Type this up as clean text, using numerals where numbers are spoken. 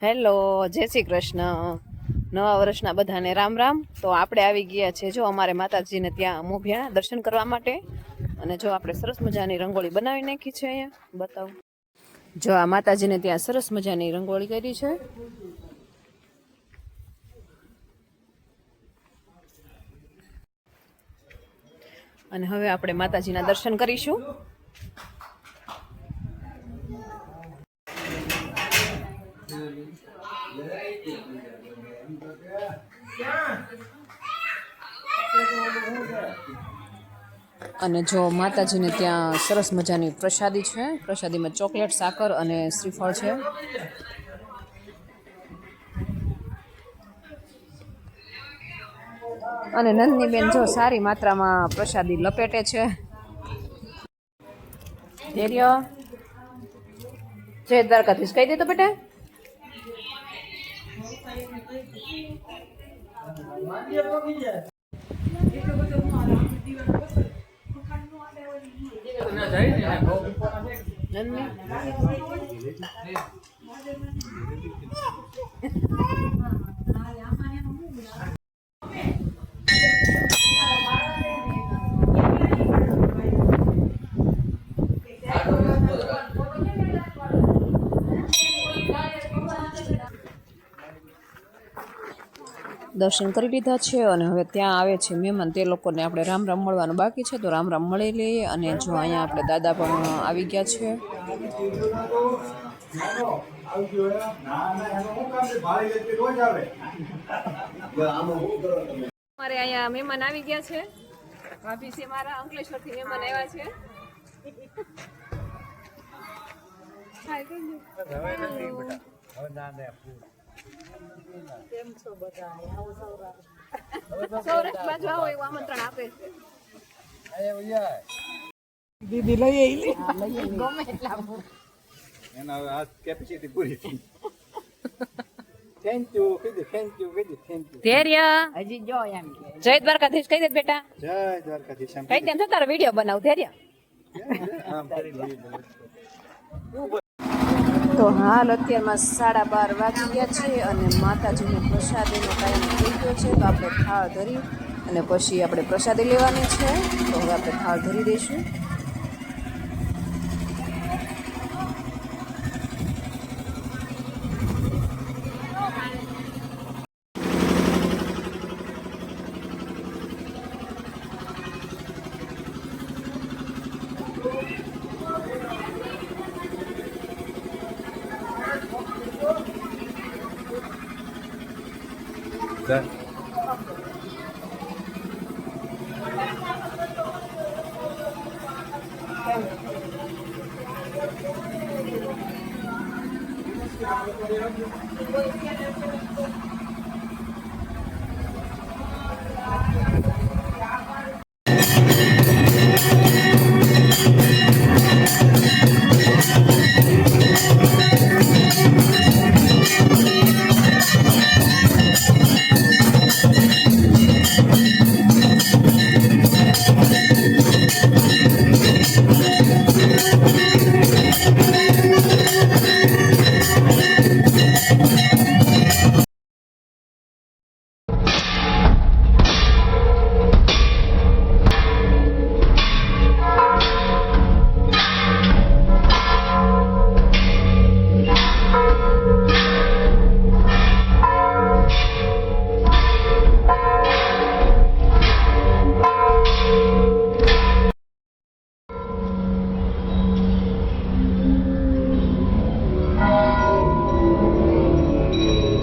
Hello, જય શ્રી કૃષ્ણ. નવા વર્ષના બધાને રામ રામ. તો આપણે આવી ગયા છે જો અમારે માતાજીને ત્યાં મોભિયા દર્શન કરવા માટે. અને જો આપણે સરસ મજાની રંગોળી બનાવી નાખી છે. અહીંયા બતાવું. જો આ માતાજીને ત્યાં સરસ મજાની રંગોળી કરી છે. અને હવે આપણે માતાજીના દર્શન કરીશું. અને જો માતાજીને ત્યાં સરસ મજાની પ્રસાદી છે. પ્રસાદીમાં ચોકલેટ, સાકર અને શ્રીફળ છે. અને નંદની બેન જો સારી માત્રામાં પ્રસાદી લપેટે છે. જય દ્વારકાધીશ કહી દે તો બેટા. દર્શન કરી લીધા છે અને હવે ત્યાં આવે છે મહેમાન. તે લોકોને આપણે રામ રામ મળવાનું બાકી છે, તો રામ રામ મળી લઈએ. અને જો અહીંયા આપણે દાદા પણ આવી ગયા છે. અમારે અહીંયા મહેમાન આવી ગયા છે. ભાભી છે મારા, અંકલેશ્વરથી મહેમાન આવ્યા છે. કેમ છો બધા? આવો સૌરાષ્ટ્ર બાજુ આવો એવું આમંત્રણ આપે છે. દીદી લઈ આવી ગમે એટલા એના આ કેપેસિટી પૂરી થઈ. થેન્ક યુ કીધું, થેન્ક યુ કીધું, થેન્ક યુ. ધૈર્ય હજી જો એમ કે જય દ્વારકાધીશ કહી દે બેટા. જય દ્વારકાધીશ કહી દે તો તારો વિડિયો બનાવ. ધૈર્ય આમ કરી લે. તો હાલ અત્યારમાં 12:30 વાગી ગયા છે અને માતાજીને પ્રસાદીનો ટાઈમ થઈ ગયો છે. તો આપણે થાળ ધરી અને પછી આપણે પ્રસાદી લેવાની છે. તો હવે આપણે થાળ ધરી દઈશું.